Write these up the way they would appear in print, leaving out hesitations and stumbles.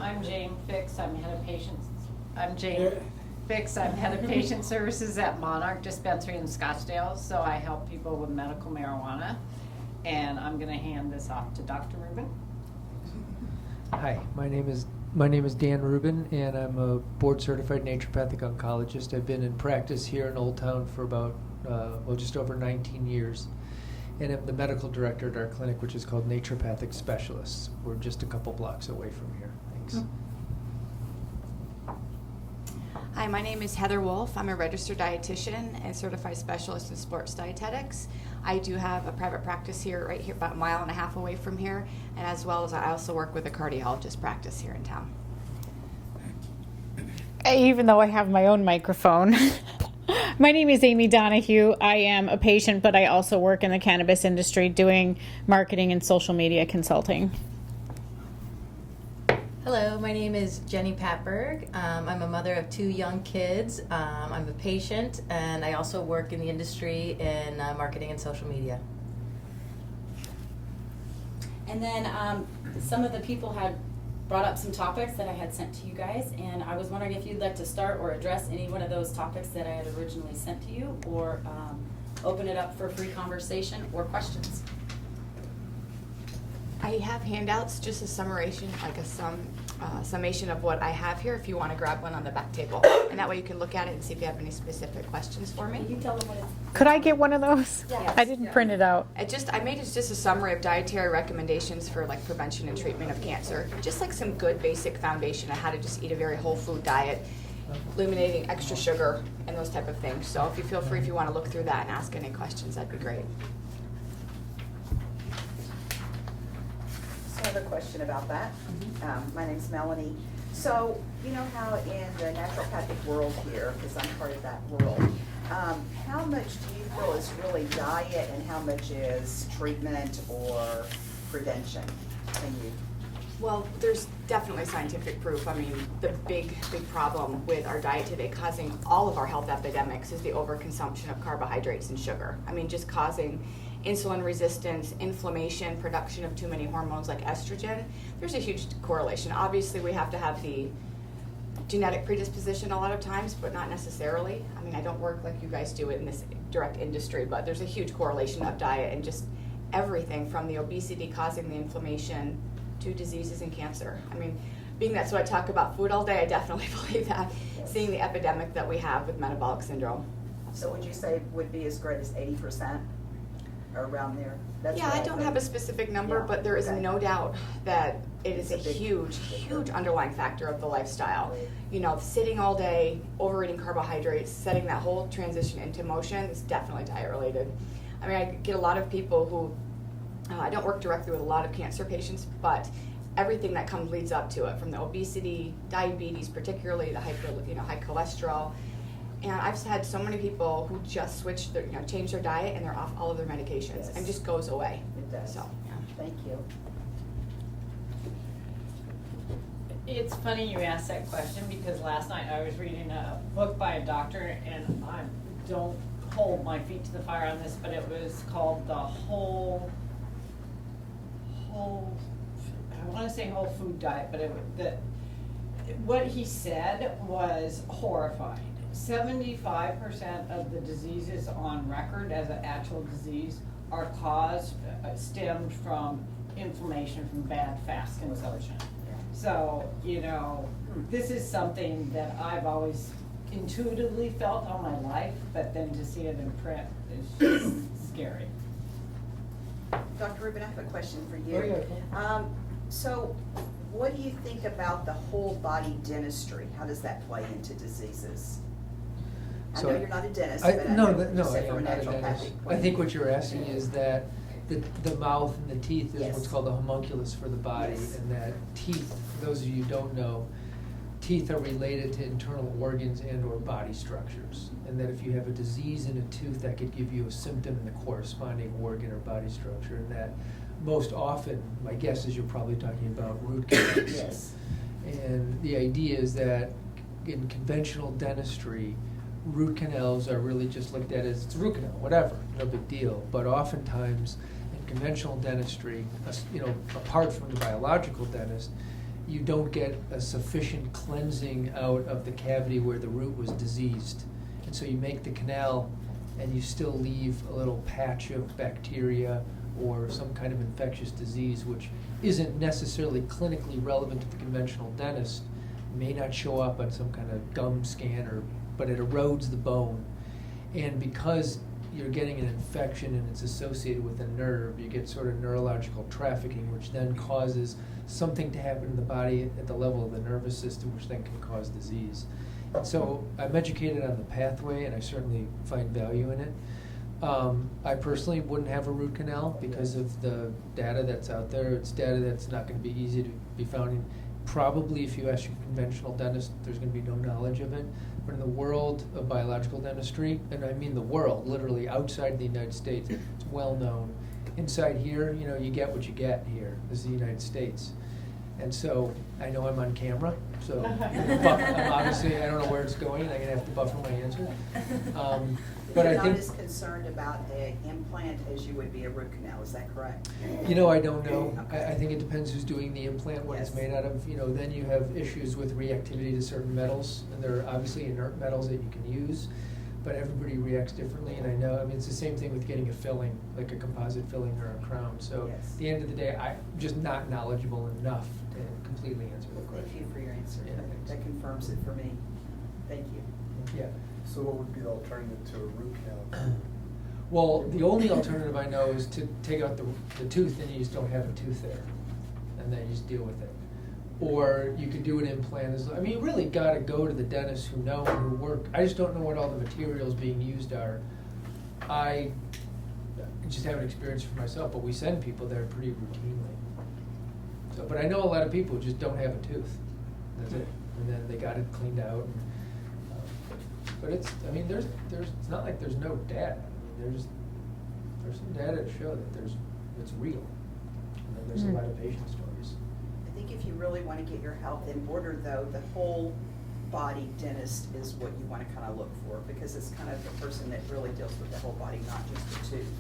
I'm Jane Fix. I'm head of patients. I'm Jane Fix. I'm head of patient services at Monarch Dispensary in Scottsdale. So I help people with medical marijuana. And I'm going to hand this off to Dr. Rubin. Hi, my name is Dan Rubin, and I'm a board-certified naturopathic oncologist. I've been in practice here in Old Town for about just over 19 years, and I'm the medical director at our clinic, which is called Naturopathic Specialists. We're just a couple blocks away from here. Thanks. Hi, my name is Heather Wolf. I'm a registered dietitian and certified specialist in sports dietetics. I do have a private practice right here, about a mile and a half away from here, and as well as I also work with a cardiologist practice here in town. Even though I have my own microphone. My name is Amy Donahue. I am a patient, but I also work in the cannabis industry doing marketing and social media consulting. Hello, my name is Jenny Patberg. I'm a mother of 2 young kids. I'm a patient, and I also work in the industry in marketing and social media. And then some of the people had brought up some topics that I had sent to you guys, and I was wondering if you'd like to start or address any one of those topics that I had originally sent to you, or open it up for free conversation or questions. I have handouts, just a summation, like a summation of what I have here, if you want to grab one on the back table. And that way you can look at it and see if you have any specific questions for me. You tell them what it's. Could I get one of those? Yes. I didn't print it out. I made just a summary of dietary recommendations for like prevention and treatment of cancer. Just like some good basic foundation on how to just eat a very whole food diet, eliminating extra sugar and those type of things. So if you feel free, if you want to look through that and ask any questions, that'd be great. I have a question about that. My name's Melanie. So, you know how in the naturopathic world here, because I'm part of that world, how much do you feel is really diet and how much is treatment or prevention? Can you? Well, there's definitely scientific proof. I mean, the big problem with our diet today, causing all of our health epidemics, is the overconsumption of carbohydrates and sugar. I mean, just causing insulin resistance, inflammation, production of too many hormones like estrogen. There's a huge correlation. Obviously, we have to have the genetic predisposition a lot of times, but not necessarily. I mean, I don't work like you guys do it in this direct industry, but there's a huge correlation of diet and just everything from the obesity causing the inflammation to diseases and cancer. I mean, being that's what I talk about food all day, I definitely believe that, seeing the epidemic that we have with metabolic syndrome. So would you say it would be as great as 80% or around there? That's Yeah, what I don't have a specific number, Yeah, but there is okay. no doubt that it is a It's a big huge underlying factor of the lifestyle. You know, sitting all day, overeating carbohydrates, setting that whole transition into motion is definitely diet related. I mean, I get a lot of people who, I don't work directly with a lot of cancer patients, but everything that leads up to it, from the obesity, diabetes, particularly the high cholesterol. And I've had so many people who just switch change their diet and they're off all of their medications Yes. and just goes away. It does. So, yeah. Thank you. It's funny you asked that question because last night I was reading a book by a doctor, and I don't hold my feet to the fire on this, but it was called the whole I want to say whole food diet, but what he said was horrifying. 75% of the diseases on record as an actual disease are stemmed from inflammation from bad fast consumption. So, this is something that I've always intuitively felt all my life, but then to see it in print is just scary. Dr. Rubin, I have a question for you. Okay. So what do you think about the whole body dentistry? How does that play into diseases? I know you're not a dentist, but I know you said from a I'm not a naturopathic dentist. point I think of what you're asking is that the mouth and the teeth is Yes. what's called the homunculus for the body, Yes. and that teeth, for those of you who don't know, teeth are related to internal organs and or body structures, and that if you have a disease in a tooth, that could give you a symptom in the corresponding organ or body structure, and that most often, my guess is you're probably talking about root canals. Yes. And the idea is that in conventional dentistry, root canals are really just looked at as, it's a root canal, whatever, no big deal. But oftentimes, in conventional dentistry, apart from the biological dentist, you don't get a sufficient cleansing out of the cavity where the root was diseased. And so you make the canal and you still leave a little patch of bacteria or some kind of infectious disease, which isn't necessarily clinically relevant to the conventional dentist, may not show up on some kind of gum scan, but it erodes the bone. And because you're getting an infection and it's associated with a nerve, you get sort of neurological trafficking, which then causes something to happen in the body at the level of the nervous system, which then can cause disease. And so I'm educated on the pathway, and I certainly find value in it. I personally wouldn't have a root canal because of the data that's out there. It's data that's not going to be easy to be found in. Probably if you ask your conventional dentist, there's going to be no knowledge of it. But in the world of biological dentistry, and I mean the world, literally outside the United States, it's well known. Inside here, you get what you get here. This is the United States. And so I know I'm on camera, so I'm obviously, I don't know where it's going, and I'm going to have to buffer my answer. But You're I not think, as concerned about an implant as you would be a root canal, is that correct? I don't know. I think it depends who's doing the implant, what it's Yes. made out of. Then you have issues with reactivity to certain metals, and there are obviously inert metals that you can use, but everybody reacts differently, and I know, it's the same thing with getting a filling, like a composite filling or a crown. So Yes. at the end of the day, I'm just not knowledgeable enough to completely answer the Thank question. you for your answer. Yeah, thanks. That confirms it for me. Thank you. Yeah. So what would be the alternative to a root canal? Well, the only alternative I know is to take out the tooth and you just don't have a tooth there. And then you just deal with it. Or you could do an implant. You really got to go to the dentists who know and who work. I just don't know what all the materials being used are. I just haven't experienced it for myself, but we send people there pretty routinely. So, but I know a lot of people who just don't have a tooth. That's it. And then they got it cleaned out. But it's not like there's no data. There's some data to show that it's real. And then there's a lot of patient stories. I think if you really want to get your health in order, though, the whole body dentist is what you want to kind of look for, because it's kind of the person that really deals with the whole body, not just the tooth.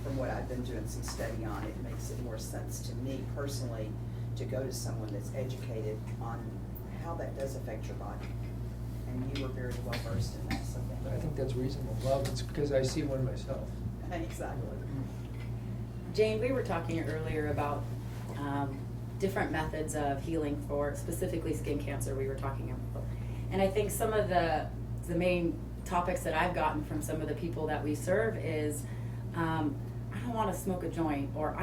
From what I've been doing some study on, it makes it more sense to me personally to go to someone that's educated on how that does affect your body. And you were very well versed in that, so But I think that's reasonable. Well, it's because I see one myself. Exactly. Jane, we were talking earlier about different methods of healing for specifically skin cancer we were talking about. And I think some of the main topics that I've gotten from some of the people that we serve is, I don't want to smoke a joint, or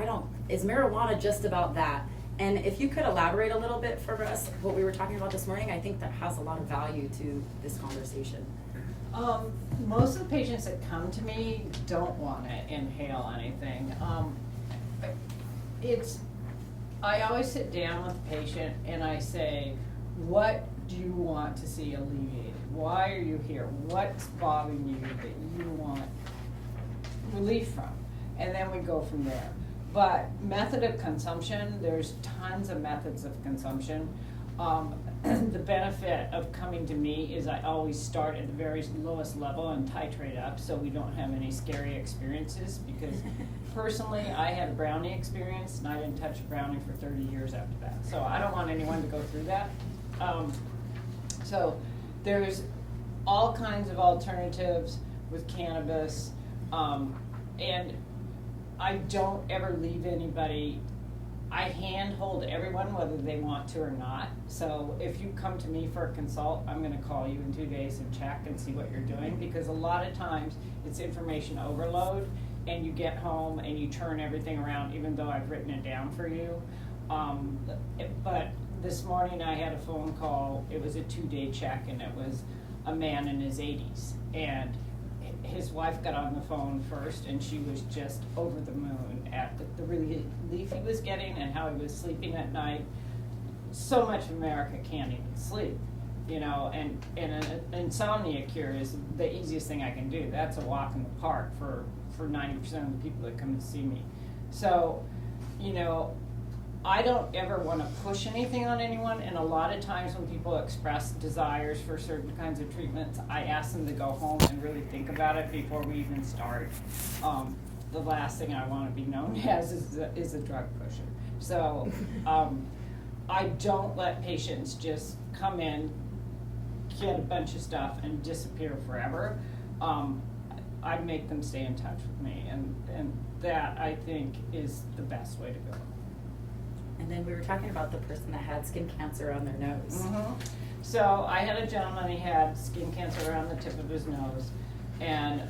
is marijuana just about that? And if you could elaborate a little bit for us, what we were talking about this morning, I think that has a lot of value to this conversation. Most of the patients that come to me don't want to inhale anything. I always sit down with the patient and I say, what do you want to see alleviated? Why are you here? What's bothering you that you want relief from? And then we go from there. But method of consumption, there's tons of methods of consumption. The benefit of coming to me is I always start at the very lowest level and titrate up so we don't have any scary experiences, because personally I had a brownie experience and I didn't touch a brownie for 30 years after that. So I don't want anyone to go through that. So there's all kinds of alternatives with cannabis, and I don't ever leave anybody. I handhold everyone whether they want to or not. So if you come to me for a consult, I'm gonna call you in 2 days and check and see what you're doing, because a lot of times it's information overload and you get home and you turn everything around even though I've written it down for you. But this morning I had a phone call, it was a 2-day check, and it was a man in his 80s. And his wife got on the phone first, and she was just over the moon at the relief he was getting and how he was sleeping at night. So much of America can't even sleep, and an insomnia cure is the easiest thing I can do. That's a walk in the park for 90% of the people that come to see me. So, I don't ever want to push anything on anyone, and a lot of times when people express desires for certain kinds of treatments, I ask them to go home and really think about it before we even start. The last thing I want to be known as is a drug pusher. So I I don't let patients just come in, get a bunch of stuff and disappear forever. I make them stay in touch with me, and that I think is the best way to go. And then we were talking about the person that had skin cancer on their nose. So I had a gentleman, he had skin cancer around the tip of his nose, and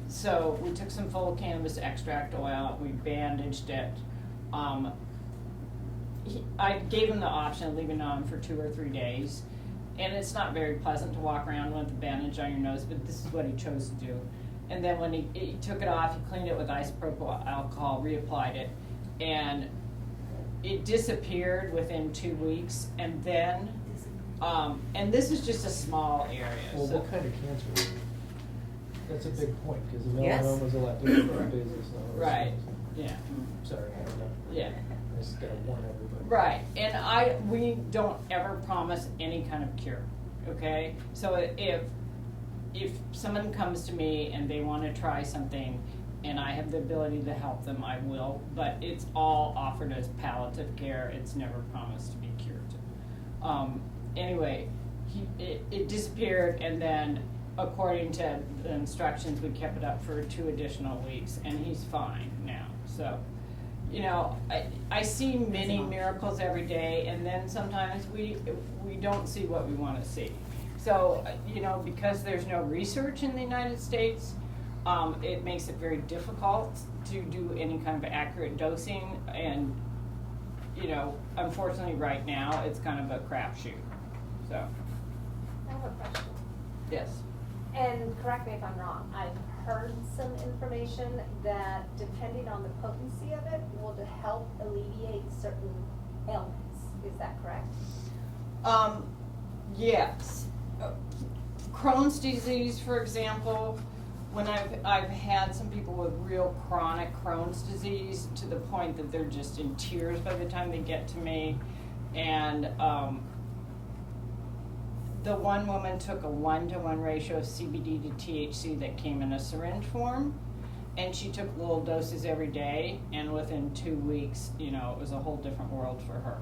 so we took some full cannabis extract oil, we bandaged it. I gave him the option of leaving it on for 2 or 3 days, and it's not very pleasant to walk around with a bandage on your nose, but this is what he chose to do. And then when he took it off, he cleaned it with isopropyl alcohol, reapplied it, and it disappeared within 2 weeks, and then, and this is just a small area. Well, so- what kind of cancer is it? That's a big point, because the Yes. melanoma is a lot different from business. Right, yeah, Sorry, I don't know. yeah. I just gotta warn everybody. Right, and we don't ever promise any kind of cure, okay? So if someone comes to me and they wanna try something and I have the ability to help them, I will, but it's all offered as palliative care, it's never promised to be curative. Anyway, it disappeared, and then according to the instructions, we kept it up for 2 additional weeks, and he's fine now, so. You know, I see many miracles every day, and then sometimes we don't see what we want to see. So, you know, because there's no research in the United States, it makes it very difficult to do any kind of accurate dosing, and, you know, unfortunately right now, it's kind of a crapshoot, so, I have a question, yes. and correct me if I'm wrong, I've heard some information that depending on the potency of it will to help alleviate certain ailments, is that correct? Yes. Crohn's disease, for example, when I've had some people with real chronic Crohn's disease to the point that they're just in tears by the time they get to me, and the one woman took a 1-to-1 ratio of CBD to THC that came in a syringe form, and she took little doses every day, and within 2 weeks, you know, it was a whole different world for her.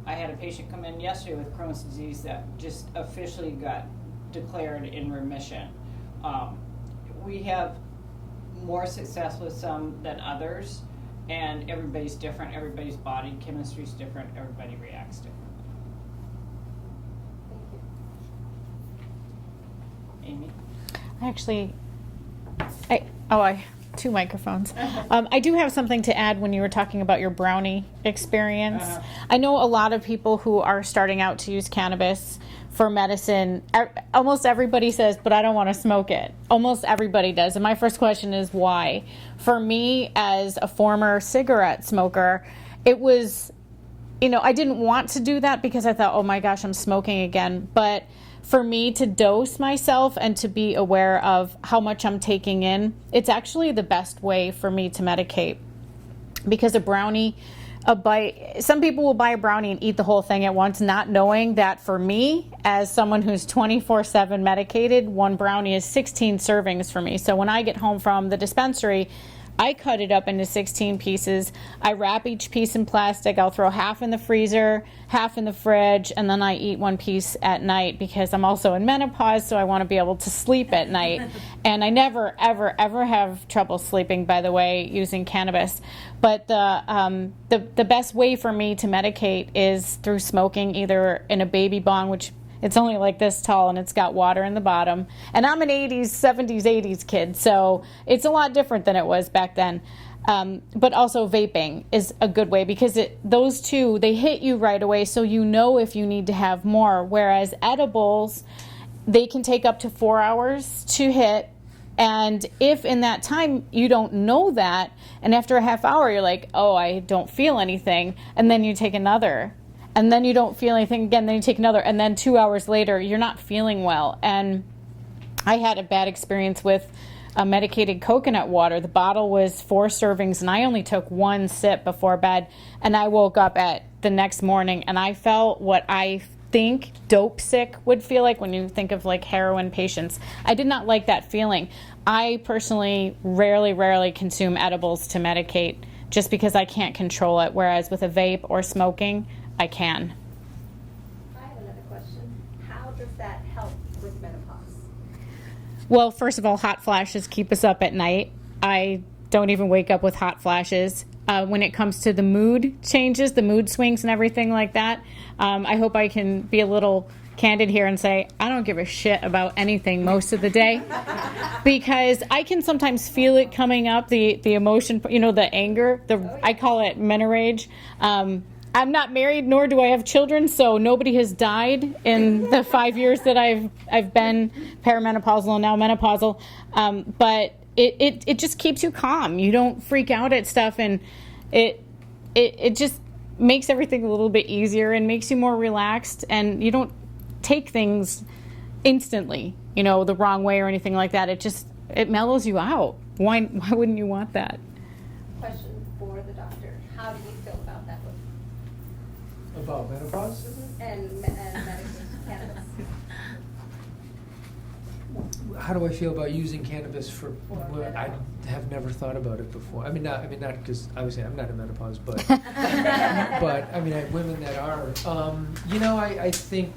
I had a patient come in yesterday with Crohn's disease that just officially got declared in remission. We have more success with some than others, and everybody's different, everybody's body chemistry is different, everybody reacts differently. Amy? I 2 microphones. I do have something to add when you were talking about your brownie experience. I know a lot of people who are starting out to use cannabis for medicine. Almost everybody says, but I don't want to smoke it. Almost everybody does. And my first question is why? For me, as a former cigarette smoker, it was, you know, I didn't want to do that because I thought, oh my gosh, I'm smoking again. But for me to dose myself and to be aware of how much I'm taking in, it's actually the best way for me to medicate. Because a bite, some people will buy a brownie and eat the whole thing at once, not knowing that for me, as someone who's 24/7 medicated, 1 brownie is 16 servings for me. So when I get home from the dispensary, I cut it up into 16 pieces. I wrap each piece in plastic. I'll throw half in the freezer, half in the fridge, and then I eat 1 piece at night because I'm also in menopause, so I want to be able to sleep at night. And I never, ever, ever have trouble sleeping, by the way, using cannabis. But the best way for me to medicate is through smoking, either in a baby bong, which it's only like this tall and it's got water in the bottom. And I'm an 70s, 80s kid, so it's a lot different than it was back then. But also vaping is a good way because those two, they hit you right away, so you know if you need to have more. Whereas edibles, they can take up to 4 hours to hit. And if in that time you don't know that, and after a half hour you're like, oh, I don't feel anything, and then you take another. And then you don't feel anything again, then you take another, and then 2 hours later, you're not feeling well. And I had a bad experience with a medicated coconut water. The bottle was 4 servings, and I only took 1 sip before bed. And I woke up at the next morning, and I felt what I think dope sick would feel like when you think of like heroin patients. I did not like that feeling. I personally rarely consume edibles to medicate just because I can't control it, whereas with a vape or smoking, I can. does that help with menopause? Well, first of all, hot flashes keep us up at night. I don't even wake up with hot flashes. When it comes to the mood changes, the mood swings and everything like that, I hope I can be a little candid here and say I don't give a shit about anything most of the day because I can sometimes feel it coming up, the emotion, the anger, I call it menorage. I'm not married, nor do I have children, so nobody has died in the 5 years that I've been perimenopausal and now menopausal. But it just keeps you calm. You don't freak out at stuff, and it just makes everything a little bit easier and makes you more relaxed, and you don't take things instantly, the wrong way or anything like that. It mellows you out. Why wouldn't you want that? Question for the doctor. How do you feel about that one? About menopause? And medical cannabis? How do I feel about using cannabis for? For Well, I menopause. have never thought about it before. Not because obviously I'm not in menopause, but but I have women that are. I think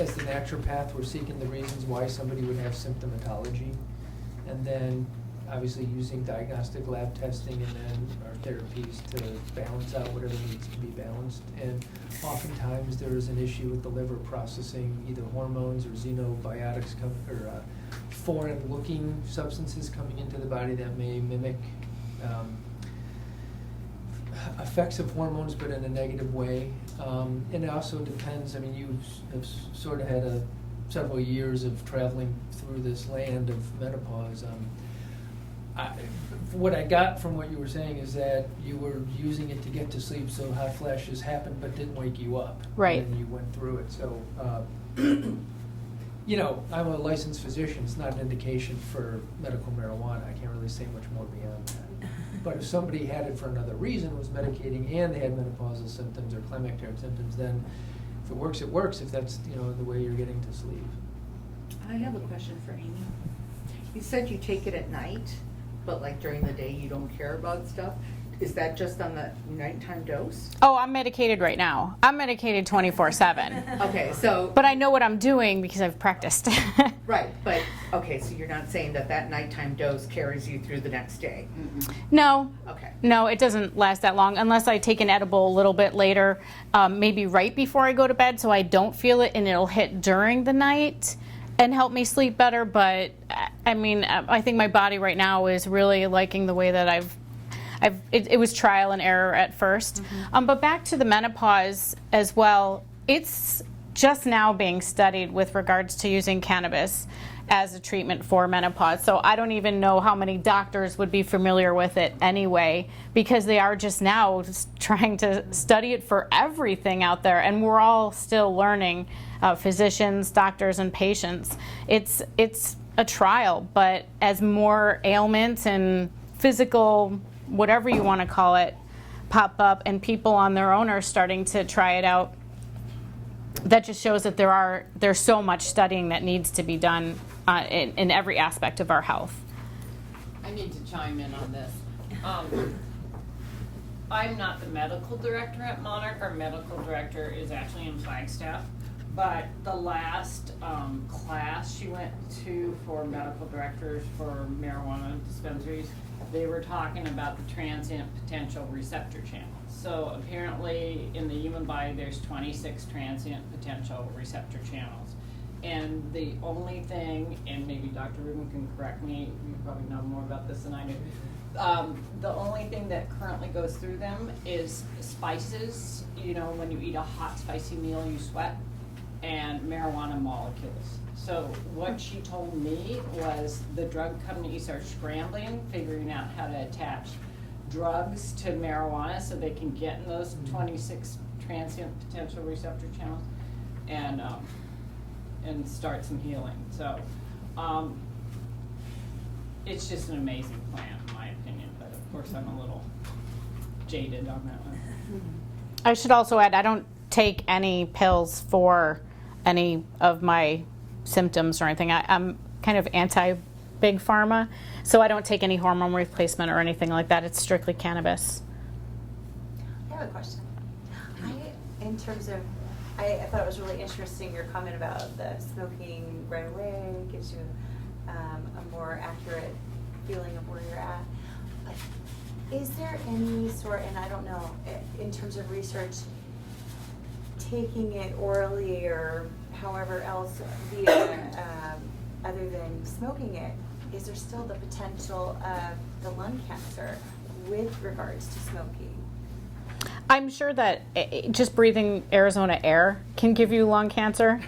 as the naturopath, we're seeking the reasons why somebody would have symptomatology, and then obviously using diagnostic lab testing and then our therapies to balance out whatever needs to be balanced. And oftentimes there is an issue with the liver processing either hormones or xenobiotics or foreign-looking substances coming into the body that may mimic effects of hormones, but in a negative way. And it also depends. You have sort of had several years of traveling through this land of menopause. What I got from what you were saying is that you were using it to get to sleep, so hot flashes happened but didn't wake you up. Right. And you went through it. So, I'm a licensed physician. It's not an indication for medical marijuana. I can't really say much more beyond that. But if somebody had it for another reason, was medicating, and they had menopausal symptoms or climacteric symptoms, then if it works, it works. If that's the way you're getting to sleep. I have a question for Amy. You said you take it at night, but like during the day you don't care about stuff. Is that just on the nighttime dose? Oh, I'm medicated right now. I'm medicated 24/7. Okay, so. But I know what I'm doing because I've practiced. Right, but, okay, so you're not saying that nighttime dose carries you through the next day? No. Okay. No, it doesn't last that long unless I take an edible a little bit later, maybe right before I go to bed so I don't feel it and it'll hit during the night and help me sleep better. But, I think my body right now is really liking the way that it was trial and error at first. But back to the menopause as well, it's just now being studied with regards to using cannabis as a treatment for menopause. So I don't even know how many doctors would be familiar with it anyway, because they are just now trying to study it for everything out there, and we're all still learning, physicians, doctors, and patients. It's a trial, but as more ailments and physical, whatever you want to call it, pop up and people on their own are starting to try it out, that just shows that there's so much studying that needs to be done in every aspect of our health. I need to chime in on this. I'm not the medical director at Monarch. Our medical director is actually in Flagstaff. But the last class she went to for medical directors for marijuana dispensaries, they were talking about the transient potential receptor channels. So apparently in the human body there's 26 transient potential receptor channels. And the only thing, and maybe Dr. Rubin can correct me, you probably know more about this than I do, the only thing that currently goes through them is spices. When you eat a hot spicy meal you sweat, and marijuana molecules. So what she told me was the drug companies are scrambling, figuring out how to attach drugs to marijuana so they can get in those 26 transient potential receptor channels and start some healing. So it's just an amazing plant in my opinion, but of course I'm a little jaded on that one. I should also add, I don't take any pills for any of my symptoms or anything. I'm kind of anti-big pharma, so I don't take any hormone replacement or anything like that. It's strictly cannabis. I have a question. In terms of I thought it was really interesting, your comment about the smoking right away gives you a more accurate feeling of where you're at. But is there any sort, and I don't know, in terms of research, taking it orally or however else via, other than smoking it, is there still the potential of the lung cancer with regards to smoking? I'm sure that just breathing Arizona air can give you lung cancer,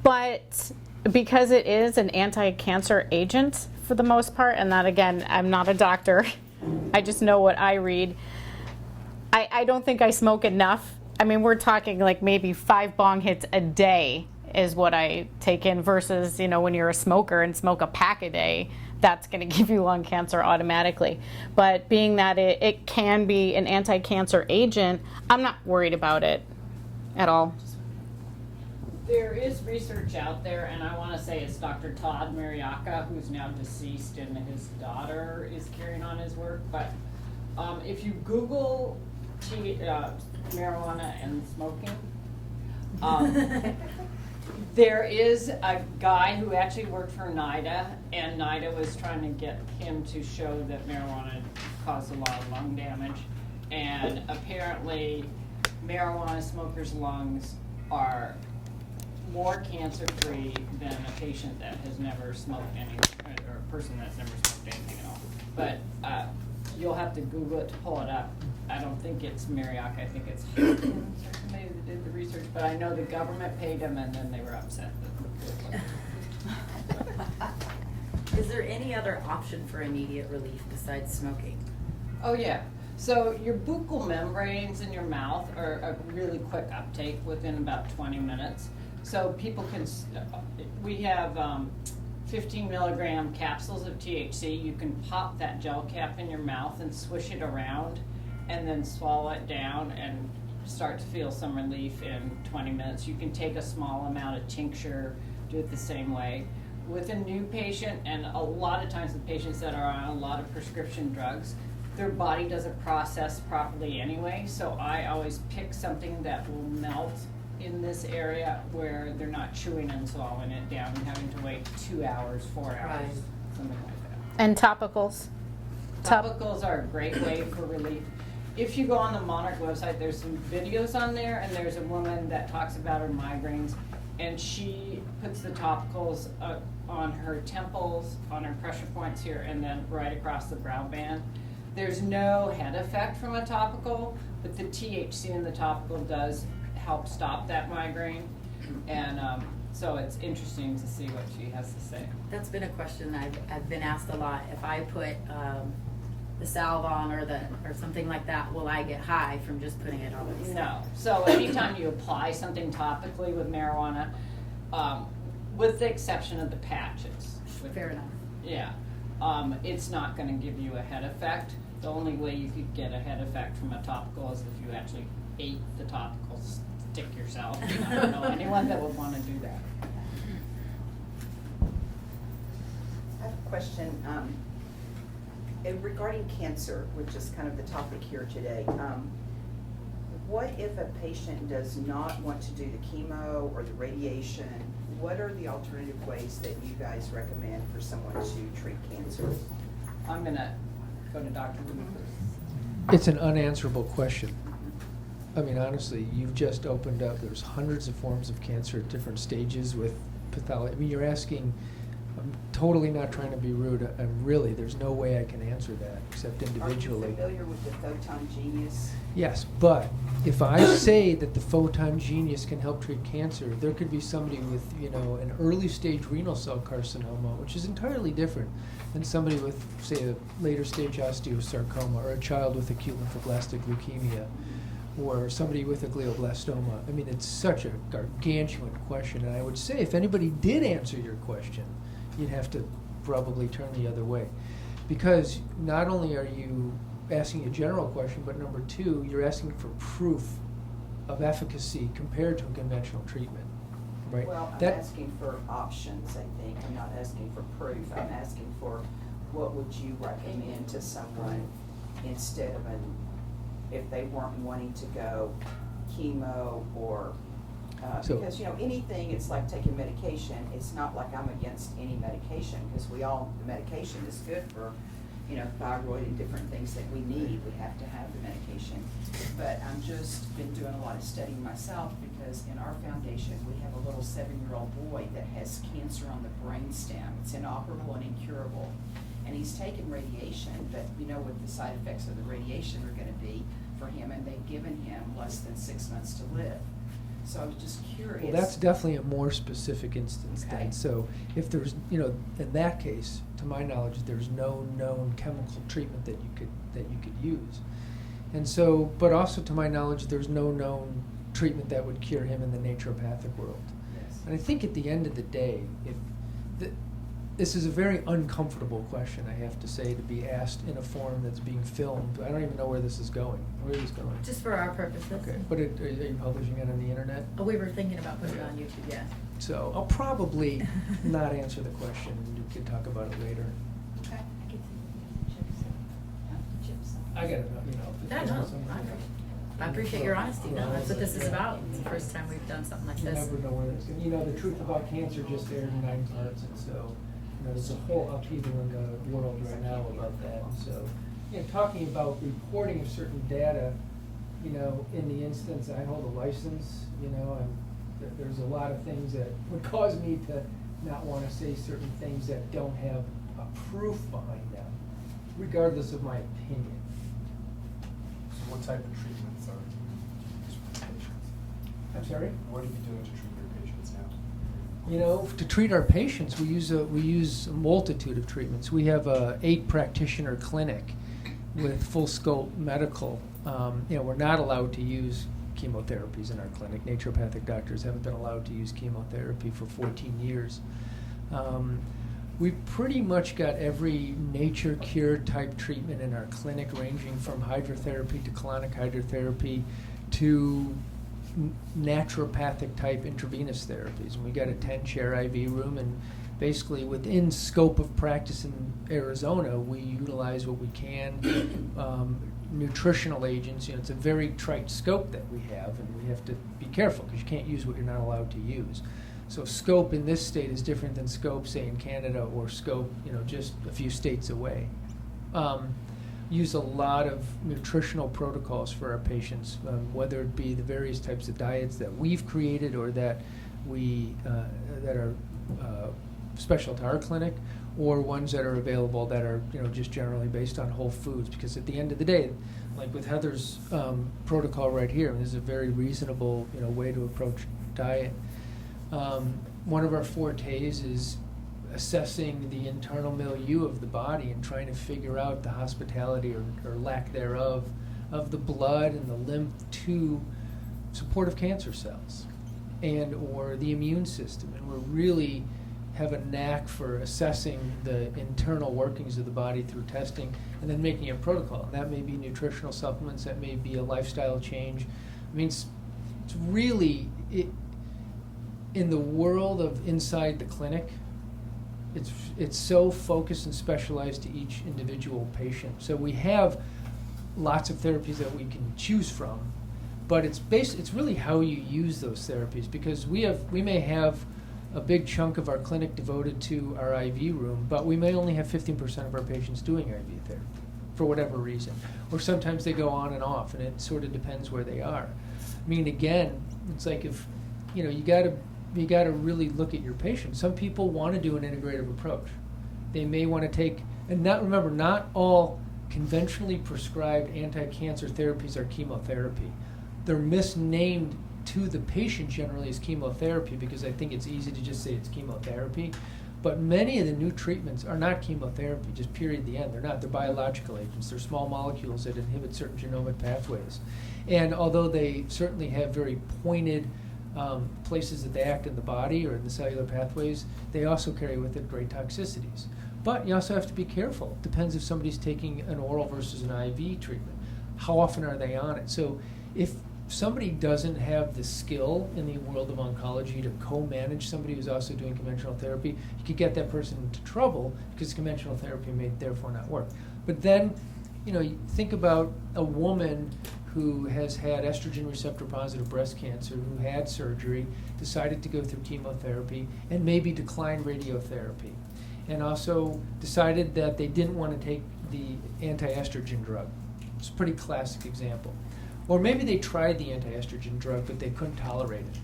but because it is an anti-cancer agent for the most part, and that again, I'm not a doctor, I just know what I read. I don't think I smoke enough. I mean, we're talking like maybe 5 bong hits a day is what I take in versus, you know, when you're a smoker and smoke a pack a day, that's going to give you lung cancer automatically. But being that it can be an anti-cancer agent, I'm not worried about it at all. There is research out there, and I want to say it's Dr. Todd Mariaka, who's now deceased, and his daughter is carrying on his work. But if you Google marijuana and smoking, there is a guy who actually worked for NIDA, and NIDA was trying to get him to show that marijuana caused a lot of lung damage. And apparently, marijuana smokers' lungs are more cancer-free than a patient that has never smoked anything, or a person that's never smoked anything at all. But you'll have to Google it to pull it up. I don't think it's Mariaka, I think it's Hopkins or somebody that did the research, but I know the government paid them and then they were upset. Is there any other option for immediate relief besides smoking? Oh yeah, so your buccal membranes in your mouth are a really quick uptake within about 20 minutes. So people can, we have 15 milligram capsules of THC. You can pop that gel cap in your mouth and swish it around and then swallow it down and start to feel some relief in 20 minutes. You can take a small amount of tincture, do it the same way. With a new patient, and a lot of times the patients that are on a lot of prescription drugs, their body doesn't process properly anyway, so I always pick something that will melt in this area where they're not chewing and swallowing it down and having to wait 2 hours, 4 hours, Right. something like that. And topicals. Topicals are a great way for relief. If you go on the Monarch website, there's some videos on there, and there's a woman that talks about her migraines, and she puts the topicals on her temples, on her pressure points here, and then right across the brow band. There's no head effect from a topical, but the THC in the topical does help stop that migraine, and so it's interesting to see what she has to say. That's been a question I've been asked a lot. If I put the salve on or something like that, will I get high from just putting it on? No. So anytime you apply something topically with marijuana, with the exception of the patches. Fair enough. Yeah. It's not going to give you a head effect. The only way you could get a head effect from a topical is if you actually ate the topical stick yourself. I don't know anyone that would want to do that. I have a question regarding cancer, which is kind of the topic here today. What if a patient does not want to do the chemo or the radiation? What are the alternative ways that you guys recommend for someone to treat cancer? I'm going to go to Dr. Rubin first. It's an unanswerable question. I mean, honestly, you've just opened up, there's hundreds of forms of cancer at different stages with pathology. I mean, you're asking, I'm totally not trying to be rude, really, there's no way I can answer that except individually. Are you familiar with the Photon Genius? Yes, but if I say that the Photon Genius can help treat cancer, there could be somebody with, you know, an early stage renal cell carcinoma, which is entirely different than somebody with, say, a later stage osteosarcoma, or a child with acute lymphoblastic leukemia, or somebody with a glioblastoma. I mean, it's such a gargantuan question, and I would say if anybody did answer your question, you'd have to probably turn the other way. Because not only are you asking a general question, but number two, you're asking for proof of efficacy compared to a conventional treatment, right? Well, I'm asking for options, I think. I'm not asking for proof. I'm asking for what would you recommend to someone instead of if they weren't wanting to go chemo or, So- because, you know, anything, it's like taking medication. It's not like I'm against any medication, because the medication is good for, you know, thyroid and different things that we need. We have to have the medication. But I've just been doing a lot of studying myself, because in our foundation, we have a little 7-year-old boy that has cancer on the brainstem. It's inoperable and incurable. And he's taken radiation, but you know what the side effects of the radiation are gonna be for him, and they've given him less than 6 months to live. So I was just curious. Well, that's definitely a more specific instance Okay. then. So if there's, you know, in that case, to my knowledge, there's no known chemical treatment that you could use. And so, but also to my knowledge, there's no known treatment that would cure him in the naturopathic world. Yes. And I think at the end of the day, this is a very uncomfortable question, I have to say, to be asked in a forum that's being filmed. I don't even know where this is going. Where is this going? Just for our purposes. Okay, but are you publishing it on the internet? Oh, we were thinking about putting it on YouTube, yeah. So I'll probably not answer the question. You can talk about it later. Okay. I gotta know, you know. if Yeah, it's no, something- I appreciate your honesty, no, that's what this is about. It's the first time we've done something like You this. never know where it's going. You know, the truth about cancer just aired in 9 parts, and so, you know, there's a whole upheaval in the world right now about that. And so, you know, talking about reporting of certain data, you know, in the instance I hold a license, you know, and there's a lot of things that would cause me to not want to say certain things that don't have a proof behind them, regardless of my opinion. So what type of treatments are used for patients? I'm sorry? What are you doing to treat your patients now? You know, to treat our patients, we use a multitude of treatments. We have a 8-practitioner clinic with full scope medical. You know, we're not allowed to use chemotherapies in our clinic. Naturopathic doctors haven't been allowed to use chemotherapy for 14 years. We've pretty much got every nature cure type treatment in our clinic, ranging from hydrotherapy to colonic hydrotherapy to naturopathic type intravenous therapies. And we got a 10-chair IV room, and basically within scope of practice in Arizona, we utilize what we can. Nutritional agents, you know, it's a very trite scope that we have, and we have to be careful because you can't use what you're not allowed to use. So scope in this state is different than scope, say, in Canada, or scope, you know, just a few states away. Use a lot of nutritional protocols for our patients, whether it be the various types of diets that we've created or that we that are special to our clinic, or ones that are available that are, you know, just generally based on whole foods. Because at the end of the day, like with Heather's protocol right here, this is a very reasonable, you know, way to approach diet. One of our fortes is assessing the internal milieu of the body and trying to figure out the hospitality or lack thereof of the blood and the lymph to supportive cancer cells and or the immune system. And we're really have a knack for assessing the internal workings of the body through testing and then making a protocol. And that may be nutritional supplements, that may be a lifestyle change. I mean, it's really, in the world of inside the clinic, it's so focused and specialized to each individual patient. So we have lots of therapies that we can choose from, but it's really how you use those therapies, because we may have a big chunk of our clinic devoted to our IV room, but we may only have 15% of our patients doing IV therapy for whatever reason. Or sometimes they go on and off, and it sort of depends where they are. I mean, again, it's like if, you know, you gotta really look at your patient. Some people want to do an integrative approach. They may want to take, and not all conventionally prescribed anti-cancer therapies are chemotherapy. They're misnamed to the patient generally as chemotherapy because I think it's easy to just say it's chemotherapy. But many of the new treatments are not chemotherapy, just period, the end. They're not. They're biological agents. They're small molecules that inhibit certain genomic pathways. And although they certainly have very pointed places that they act in the body or in the cellular pathways, they also carry with it great toxicities. But you also have to be careful. It depends if somebody's taking an oral versus an IV treatment. How often are they on it? So if somebody doesn't have the skill in the world of oncology to co-manage somebody who's also doing conventional therapy, you could get that person into trouble because conventional therapy may therefore not work. But then, you know, you think about a woman who has had estrogen receptor positive breast cancer, who had surgery, decided to go through chemotherapy, and maybe declined radiotherapy, and also decided that they didn't want to take the anti-estrogen drug. It's a pretty classic example. Or maybe they tried the anti-estrogen drug, but they couldn't tolerate it.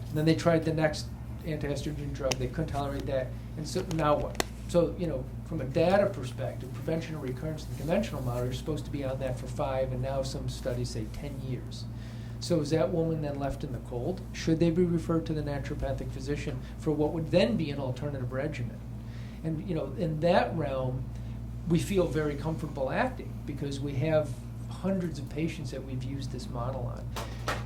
And then they tried the next anti-estrogen drug, they couldn't tolerate that, and so now what? So, from a data perspective, prevention of recurrence in the conventional model, you're supposed to be on that for 5, and now some studies say 10 years. So is that woman then left in the cold? Should they be referred to the naturopathic physician for what would then be an alternative regimen? And, in that realm, we feel very comfortable acting because we have hundreds of patients that we've used this model on.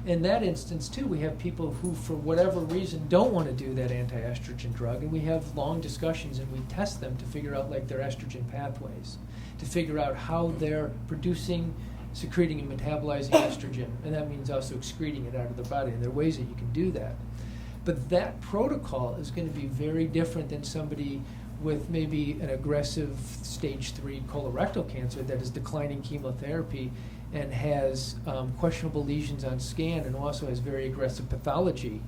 In that instance, too, we have people who, for whatever reason, don't want to do that anti-estrogen drug, and we have long discussions and we test them to figure out their estrogen pathways, to figure out how they're producing, secreting, and metabolizing estrogen, and that means also excreting it out of the body, and there are ways that you can do that. But that protocol is going to be very different than somebody with maybe an aggressive stage 3 colorectal cancer that is declining chemotherapy and has questionable lesions on scan and also has very aggressive pathology.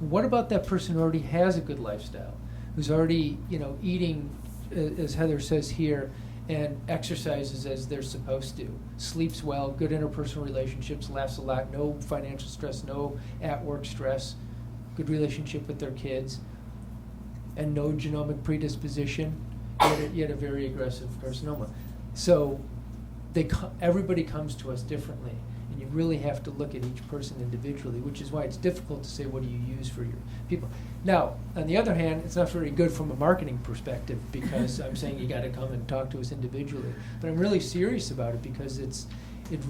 What about that person who already has a good lifestyle, who's already eating, as Heather says here, and exercises as they're supposed to, sleeps well, good interpersonal relationships, laughs a lot, no financial stress, no at-work stress, good relationship with their kids, and no genomic predisposition, yet a very aggressive carcinoma. So everybody comes to us differently, and you really have to look at each person individually, which is why it's difficult to say what do you use for your people. Now, on the other hand, it's not very good from a marketing perspective because I'm saying you got to come and talk to us individually. But I'm really serious about it because it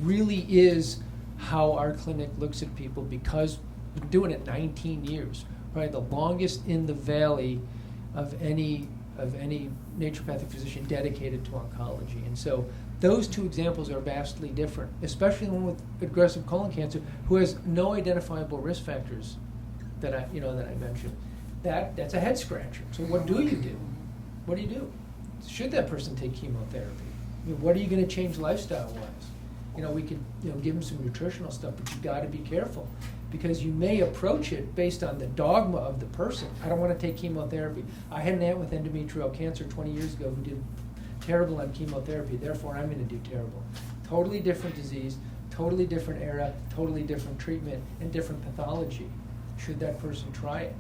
really is how our clinic looks at people because we've been doing it 19 years, probably the longest in the valley of any naturopathic physician dedicated to oncology. And so those two examples are vastly different, especially the one with aggressive colon cancer who has no identifiable risk factors that I mentioned. That's a head scratcher. So what do you do? What do you do? Should that person take chemotherapy? What are you going to change lifestyle-wise? We could give them some nutritional stuff, but you've got to be careful because you may approach it based on the dogma of the person. I don't want to take chemotherapy. I had an aunt with endometrial cancer 20 years ago who did terrible on chemotherapy, therefore I'm going to do terrible. Totally different disease, totally different era, totally different treatment, and different pathology. Should that person try it?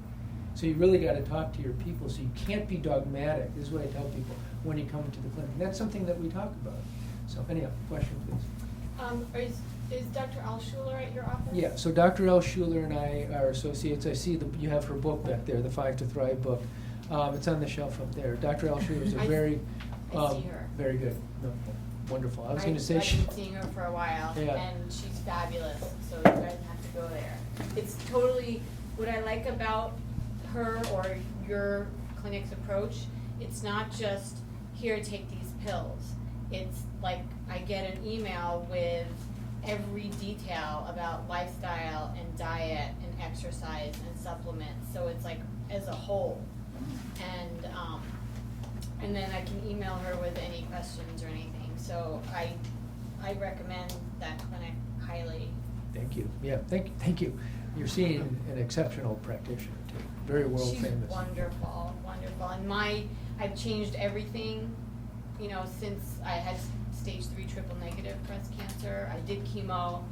So you really got to talk to your people, so you can't be dogmatic. This is what I tell people when you come into the clinic. And that's something that we talk about. So anyhow, question please. Is Dr. Al Schuler at your office? Yeah, so Dr. Al Schuler and I are associates. I see you have her book back there, the 5 to Thrive book. It's on the shelf up there. Dr. Al Schuler is a very, I see her. very good. No, wonderful. I was going to say I've been seeing her for a while, Yeah. and she's fabulous. So you guys have to go there. It's totally what I like about her or your clinic's approach. It's not just here, take these pills. It's like I get an email with every detail about lifestyle and diet and exercise and supplements. So it's like as a whole. And then I can email her with any questions or anything. So I recommend that clinic highly. Thank you. Yeah, thank you. You're seeing an exceptional practitioner too. Very world She's famous. wonderful, wonderful. And I've changed everything, since I had stage 3 triple negative breast cancer. I did chemo,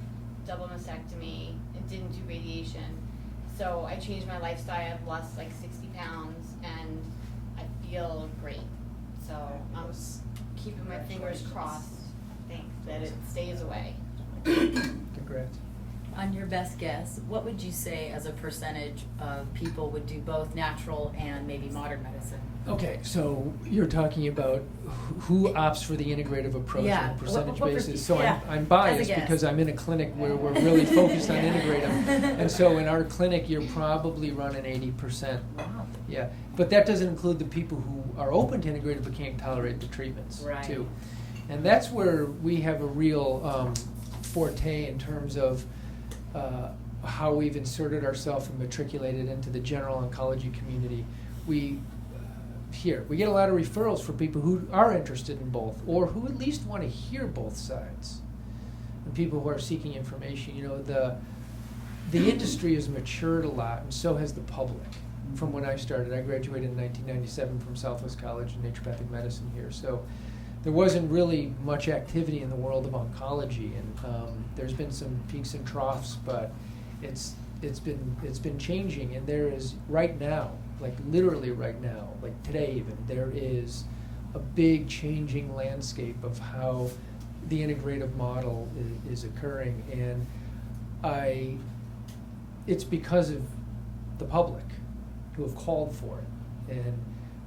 double mastectomy, and didn't do radiation. So I changed my lifestyle. I've lost like 60 pounds and I feel great. So I'm keeping my fingers crossed that it stays away. Congrats. On your best guess, what would you say as a percentage of people would do both natural and maybe modern medicine? Okay, so you're talking about who opts for the integrative approach Yeah. on a percentage What basis. So yeah. I'm As biased a guess. because I'm in a clinic where we're really focused on Yeah. integrative. And so in our clinic, you're probably running 80%. Wow. Yeah, but that doesn't include the people who are open to integrative but can't tolerate the treatments Right. too. And that's where we have a real forte in terms of how we've inserted ourselves and matriculated into the general oncology community. We get a lot of referrals for people who are interested in both or who at least want to hear both sides. and people who are seeking information. You know, the industry has matured a lot, and so has the public. From when I started, I graduated in 1997 from Southwest College in naturopathic medicine here. So there wasn't really much activity in the world of oncology, and there's been some peaks and troughs, but it's been changing. And there is right now, like literally right now, like today even, there is a big changing landscape of how the integrative model is occurring, and it's because of the public who have called for it. And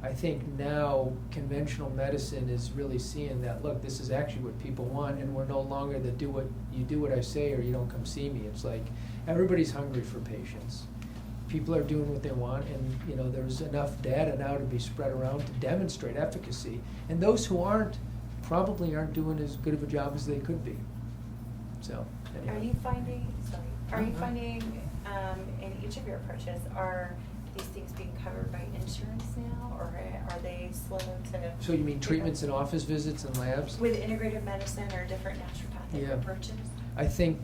I think now conventional medicine is really seeing that, look, this is actually what people want, and we're no longer the do what I say or you don't come see me. It's like everybody's hungry for patients. People are doing what they want, and you know, there's enough data now to be spread around to demonstrate efficacy. And those who aren't probably aren't doing as good of a job as they could be. So anyway. Are you finding in each of your approaches, are these things being covered by insurance now, or are they slow to? So you mean treatments and office visits and labs? With integrative medicine or different naturopathic approaches? I think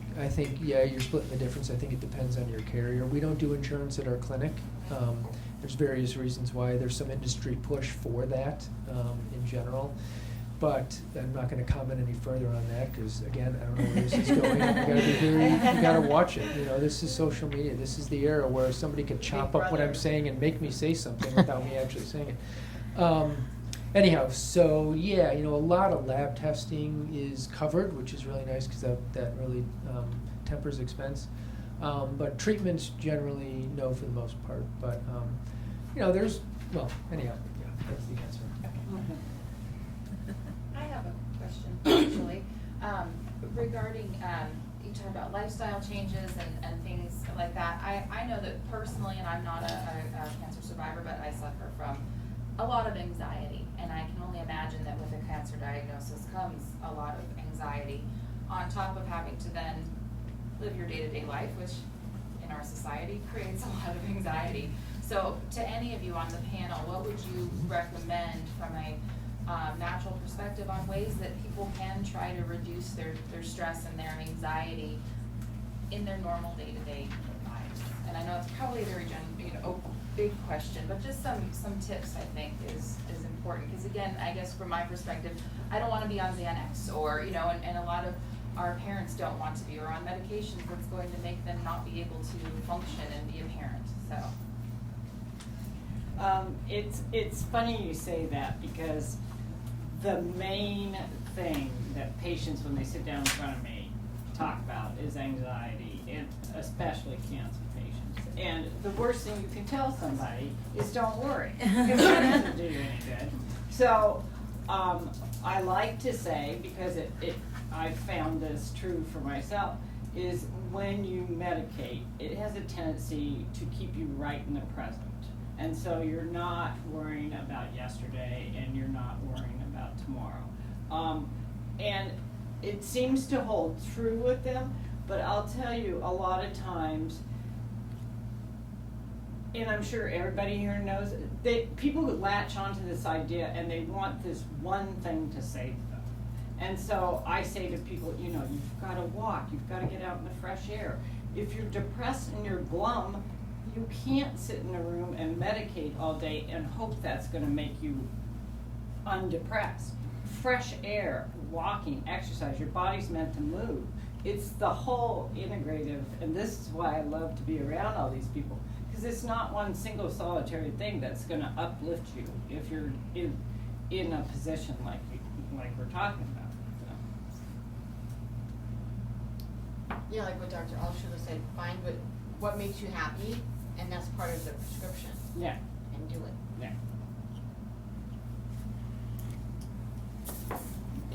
yeah, you're splitting the difference. I think it depends on your carrier. We don't do insurance at our clinic. There's various reasons why. There's some industry push for that in general. But I'm not going to comment any further on that because, again, I don't know where this is going. You got to be very, you got to watch it. You know, this is social media. This is the era where somebody can chop up what I'm saying and make me say something without me actually saying it. Anyhow, so yeah, you know, a lot of lab testing is covered, which is really nice because that really tempers expense. But treatments generally no for the most part. But you know, anyhow, yeah, that's the answer. I have a question, actually, regarding, you talk about lifestyle changes and things like that. I know that personally, and I'm not a cancer survivor, but I suffer from a lot of anxiety. And I can only imagine that with a cancer diagnosis comes a lot of anxiety, on top of having to then live your day-to-day life, which in our society creates a lot of anxiety. So to any of you on the panel, what would you recommend from a natural perspective on ways that people can try to reduce their stress and their anxiety in their normal day-to-day lives? And I know it's probably a very big question, but just some tips I think is important. Because again, I guess from my perspective, I don't want to be on Xanax, or and a lot of our parents don't want to be, or on medications that's going to make them not be able to function and be a parent. So it's funny you say that, because the main thing that patients, when they sit down in front of me, talk about is anxiety, and especially cancer patients. And the worst thing you can tell somebody is don't worry, because that doesn't do you any good. So I like to say, because I found this true for myself, is when you medicate, it has a tendency to keep you right in the present. And so you're not worrying about yesterday, and you're not worrying about tomorrow. And it seems to hold true with them, but I'll tell you, a lot of times, and I'm sure everybody here knows, that people latch onto this idea and they want this one thing to save them. And so I say to people, you've got to walk, you've got to get out in the fresh air. If you're depressed and you're glum, you can't sit in a room and medicate all day and hope that's going to make you undepressed. Fresh air, walking, exercise, your body's meant to move. It's the whole integrative, and this is why I love to be around all these people, because it's not one single solitary thing that's going to uplift you if you're in a position like we're talking about. So. Yeah, like what Dr. Altshuler said, find what makes you happy, and that's part of the prescription. Yeah. And do it. Yeah.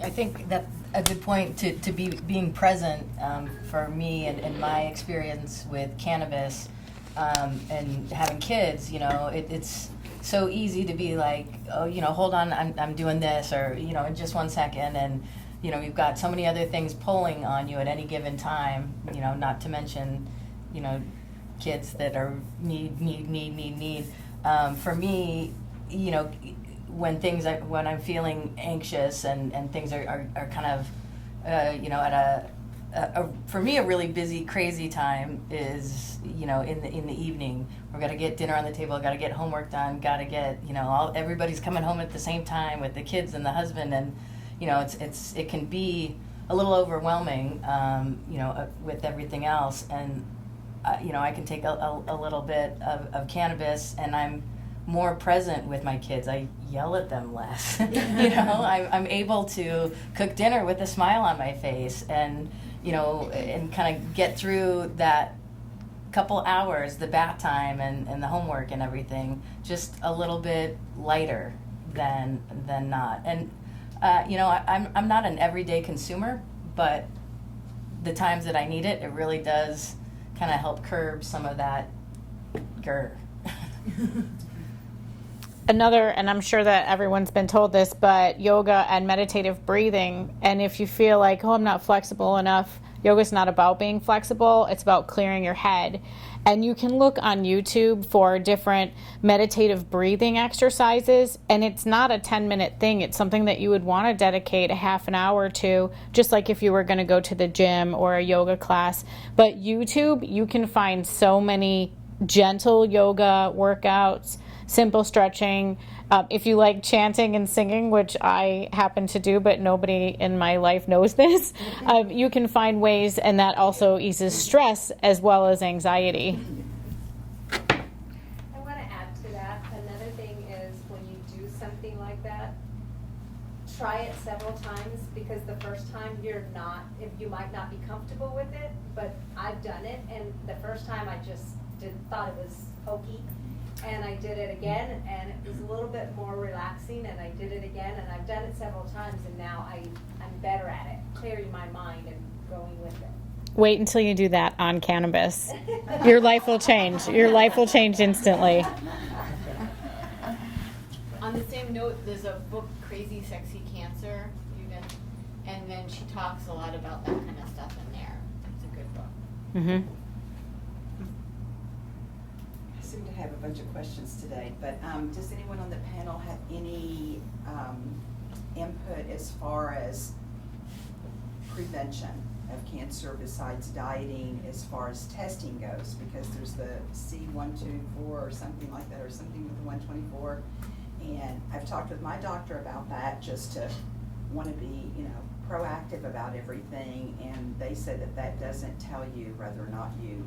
I think that's a good point to be being present for me and my experience with cannabis and having kids. It's so easy to be like, oh, hold on, I'm doing this, or in just 1 second, and you've got so many other things pulling on you at any given time. Not to mention, kids that are need. For me, when I'm feeling anxious and things are kind of, at for me, a really busy, crazy time is, in the evening. We've got to get dinner on the table, got to get homework done, got to get, everybody's coming home at the same time with the kids and the husband, and it can be a little overwhelming, with everything else. And I can take a little bit of cannabis, and I'm more present with my kids. I yell at them less. I'm able to cook dinner with a smile on my face, and and kind of get through that couple hours, the bath time and the homework and everything, just a little bit lighter than not. And I'm not an everyday consumer, but the times that I need it, it really does kind of help curb some of that grr. Another, and I'm sure that everyone's been told this, but yoga and meditative breathing. And if you feel like, I'm not flexible enough, yoga's not about being flexible. It's about clearing your head. And you can look on YouTube for different meditative breathing exercises. And it's not a 10-minute thing. It's something that you would want to dedicate a half an hour to, just like if you were going to go to the gym or a yoga class. But YouTube, you can find so many gentle yoga workouts, simple stretching. If you like chanting and singing, which I happen to do, but nobody in my life knows this, you can find ways, and that also eases stress as well as anxiety. I want to add to that. Another thing is when you do something like that, try it several times, because the first time you might not be comfortable with it, but I've done it, and the first time I just thought it was hokey. And I did it again, and it was a little bit more relaxing, and I did it again, and I've done it several times, and now I'm better at it, clearing my mind and going with it. Wait until you do that on cannabis. Your life will change. Your life will change instantly. On the same note, there's a book, Crazy Sexy Cancer, and then she talks a lot about that kind of stuff in there. It's a good book. Mm-hmm. I seem to have a bunch of questions today, but does anyone on the panel have any input as far as prevention of cancer besides dieting, as far as testing goes? Because there's the C124 or something like that, or something with the 124, and I've talked with my doctor about that, just to want to be proactive about everything, and they said that doesn't tell you whether or not you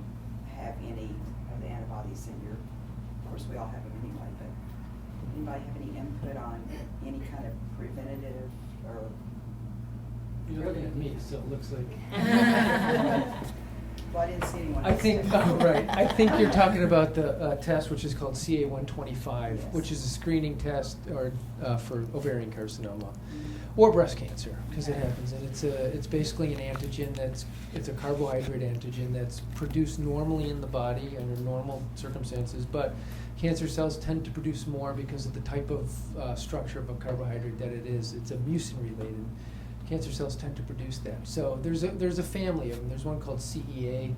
have any of the antibodies in your, of course we all have them anyway, but anybody have any input on any kind of preventative or? You're looking at me, so it looks like. Well, I didn't see anyone. I think, right. I think you're talking about the test, which is called CA-125, Yes. which is a screening test for ovarian carcinoma or breast cancer, because it happens. And it's basically an antigen it's a carbohydrate antigen that's produced normally in the body under normal circumstances, but cancer cells tend to produce more because of the type of structure of a carbohydrate that it is. It's a mucin related. Cancer cells tend to produce that. So there's a family of them. There's one called CEA,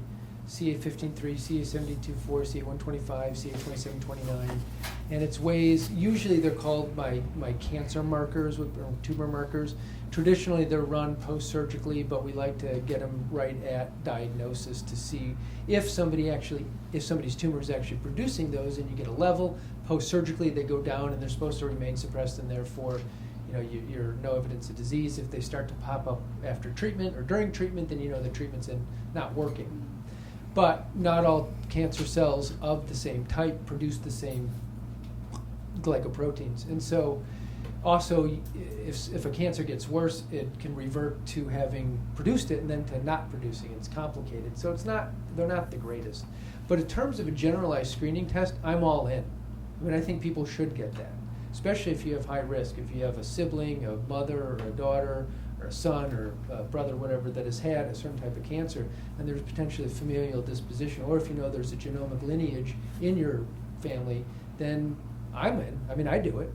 CA15-3, CA72-4, CA125, CA27-29, and it's ways. Usually they're called my cancer markers or tumor markers. Traditionally they're run post-surgically, but we like to get them right at diagnosis to see if somebody's tumor is actually producing those, and you get a level. Post-surgically they go down and they're supposed to remain suppressed, and therefore you're no evidence of disease. If they start to pop up after treatment or during treatment, then the treatment's not working. But not all cancer cells of the same type produce the same glycoproteins. And so also, if a cancer gets worse, it can revert to having produced it and then to not producing it. It's complicated. So they're not the greatest. But in terms of a generalized screening test, I'm all in. I think people should get that, especially if you have high risk. If you have a sibling, a mother, or a daughter, or a son, or a brother, whatever, that has had a certain type of cancer, and there's potentially a familial disposition, or if there's a genomic lineage in your family, then I'm in. I do it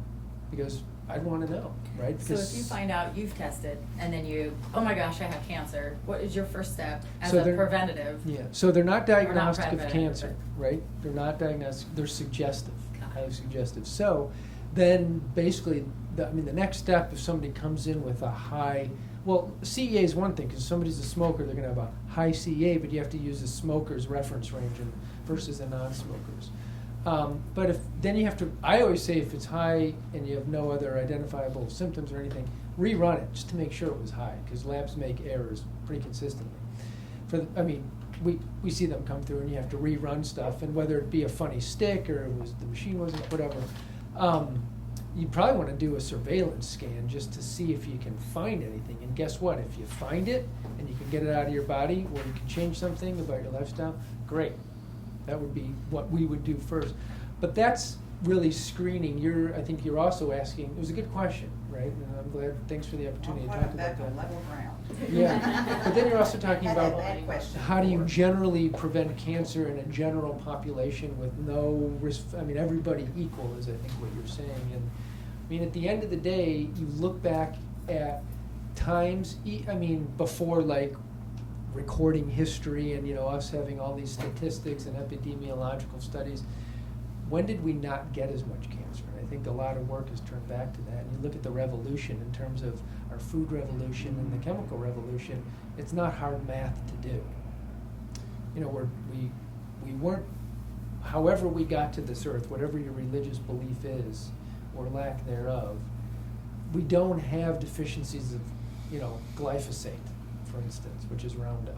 because I'd want to know, right? So if you find out you've tested, and then oh my gosh, I have cancer, what is your first step as a preventative? Yeah, so they're not diagnostic of preventative, cancer, right? They're not diagnostic, they're suggestive, highly suggestive. So then basically, the next step, if somebody comes in with a high Well, CEA is one thing, because if somebody's a smoker, they're gonna have a high CEA, but you have to use a smoker's reference range versus a non-smoker's. But then you have to, I always say if it's high and you have no other identifiable symptoms or anything, rerun it, just to make sure it was high, because labs make errors pretty consistently. We see them come through and you have to rerun stuff, and whether it be a funny stick or the machine wasn't, whatever, you probably want to do a surveillance scan just to see if you can find anything. And guess what? If you find it and you can get it out of your body, or you can change something about your lifestyle, great. That would be what we would do first. But that's really screening. I think you're also asking, it was a good question, right? And I'm glad, thanks for the opportunity to talk about that. Level ground. Yeah, but then you're also talking about That question how do you before. generally prevent cancer in a general population with no risk, everybody equal is I think what you're saying. And at the end of the day, you look back at times, before like recording history and us having all these statistics and epidemiological studies, when did we not get as much cancer? And I think a lot of work has turned back to that. And you look at the revolution in terms of our food revolution and the chemical revolution, it's not hard math to do. We weren't, however we got to this earth, whatever your religious belief is, or lack thereof, we don't have deficiencies of, glyphosate, for instance, which is Roundup,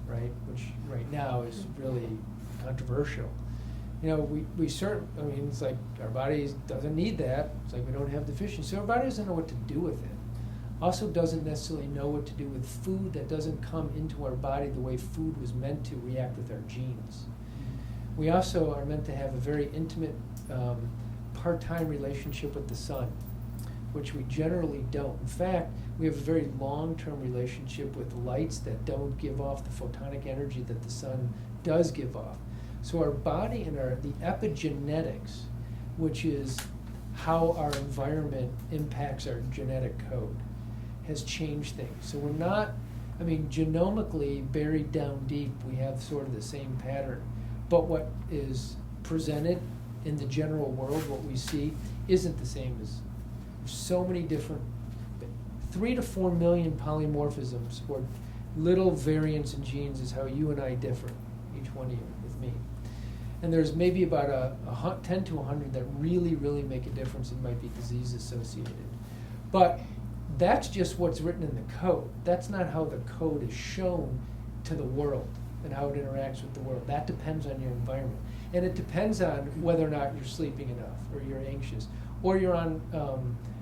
right? Which right now is really controversial. It's like our body doesn't need that. It's like we don't have deficiency. So our body doesn't know what to do with it. Also doesn't necessarily know what to do with food that doesn't come into our body the way food was meant to react with our genes. We also are meant to have a very intimate part-time relationship with the sun, which we generally don't. In fact, we have a very long-term relationship with lights that don't give off the photonic energy that the sun does give off. So our body and the epigenetics, which is how our environment impacts our genetic code, has changed things. So we're not, genomically buried down deep, we have sort of the same pattern. But what is presented in the general world, what we see, isn't the same as so many different, 3 to 4 million polymorphisms, or little variants in genes is how you and I differ, each one of you with me. And there's maybe about 10 to 100 that really, really make a difference and might be disease associated. But that's just what's written in the code. That's not how the code is shown to the world and how it interacts with the world. That depends on your environment. And it depends on whether or not you're sleeping enough, or you're anxious, or you're on,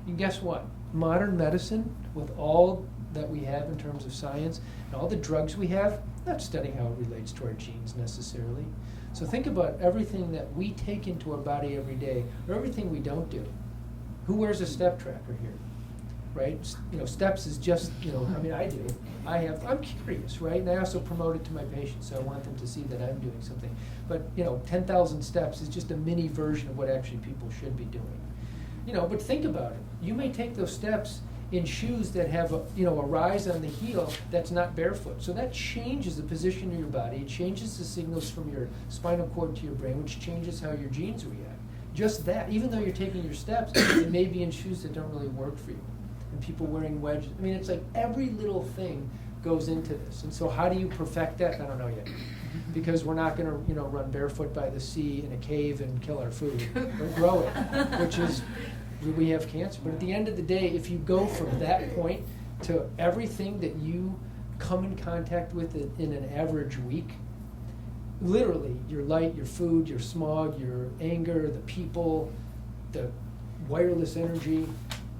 and guess what? Modern medicine, with all that we have in terms of science, and all the drugs we have, not studying how it relates to our genes necessarily. So think about everything that we take into our body every day, or everything we don't do. Who wears a step tracker here, right? Steps is just, I do. I'm curious, right? And I also promote it to my patients, so I want them to see that I'm doing something. But, 10,000 steps is just a mini version of what actually people should be doing. But think about it. You may take those steps in shoes that have a rise on the heel that's not barefoot. So that changes the position of your body. It changes the signals from your spinal cord to your brain, which changes how your genes react. Just that, even though you're taking your steps, it may be in shoes that don't really work for you. And people wearing wedges. It's like every little thing goes into this. And so how do you perfect that? I don't know yet. Because we're not going to, run barefoot by the sea in a cave and kill our food or grow it, which is, we have cancer. But at the end of the day, if you go from that point to everything that you come in contact with in an average week, literally your light, your food, your smog, your anger, the people, the wireless energy,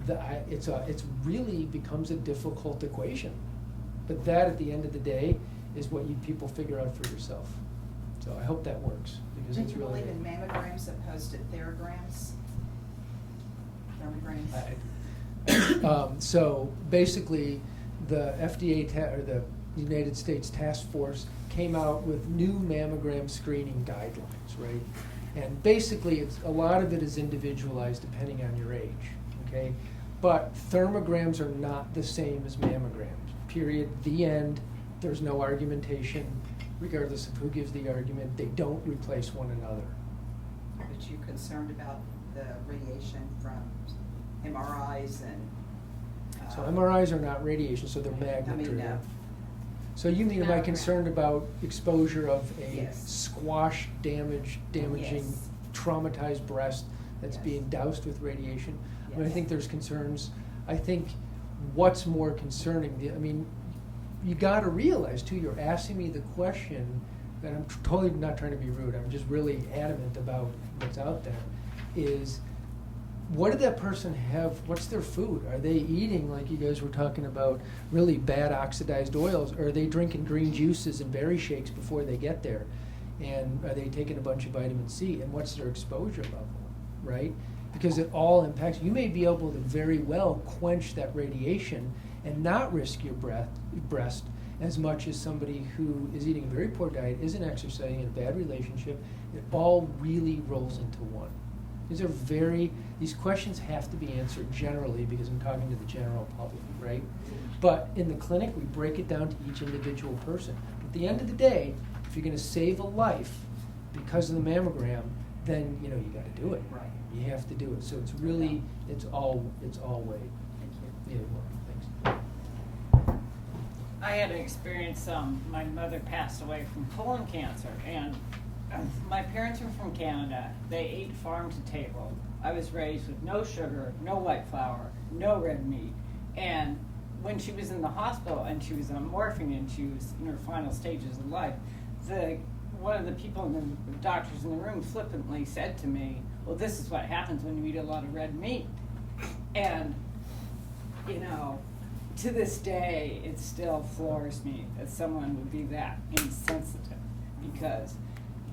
it's really becomes a difficult equation. But that, at the end of the day, is what people figure out for yourself. So I hope that works, because Do it's you really. believe in mammograms opposed to therograms? So basically, the FDA or the United States Task Force came out with new mammogram screening guidelines, right? And basically, a lot of it is individualized depending on your age, okay? But thermograms are not the same as mammograms, period, the end. There's no argumentation, regardless of who gives the argument. They don't replace one another. But you concerned about the radiation from MRIs and So MRIs are not radiation, so they're magnet driven. no. So you mean, am I No. concerned about exposure of a Yes. squash damaging, Yes. traumatized breast that's Yes. being doused with radiation? I mean, I Yes. think there's concerns. I think what's more concerning, I mean, you gotta realize too, you're asking me the question, and I'm totally not trying to be rude, I'm just really adamant about what's out there, is what did that person have, what's their food? Are they eating, like you guys were talking about, really bad oxidized oils? Or are they drinking green juices and berry shakes before they get there? And are they taking a bunch of vitamin C? And what's their exposure level, right? Because it all impacts, you may be able to very well quench that radiation and not risk your breast as much as somebody who is eating a very poor diet, isn't exercising, in a bad relationship. It all really rolls into one. These questions have to be answered generally because I'm talking to the general public, right? But in the clinic, we break it down to each individual person. At the end of the day, if you're gonna save a life because of the mammogram, then, you gotta do it. Right. You have to do it. So it's really, it's all weight. Thank you. Yeah, well, thanks. I had an experience, my mother passed away from colon cancer, and my parents are from Canada. They ate farm to table. I was raised with no sugar, no white flour, no red meat. And when she was in the hospital and she was on morphine and she was in her final stages of life, one of the people in the doctors in the room flippantly said to me, well, this is what happens when you eat a lot of red meat. And, to this day, it still floors me that someone would be that insensitive, because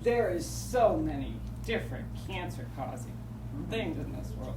there is so many different cancer-causing things in this world.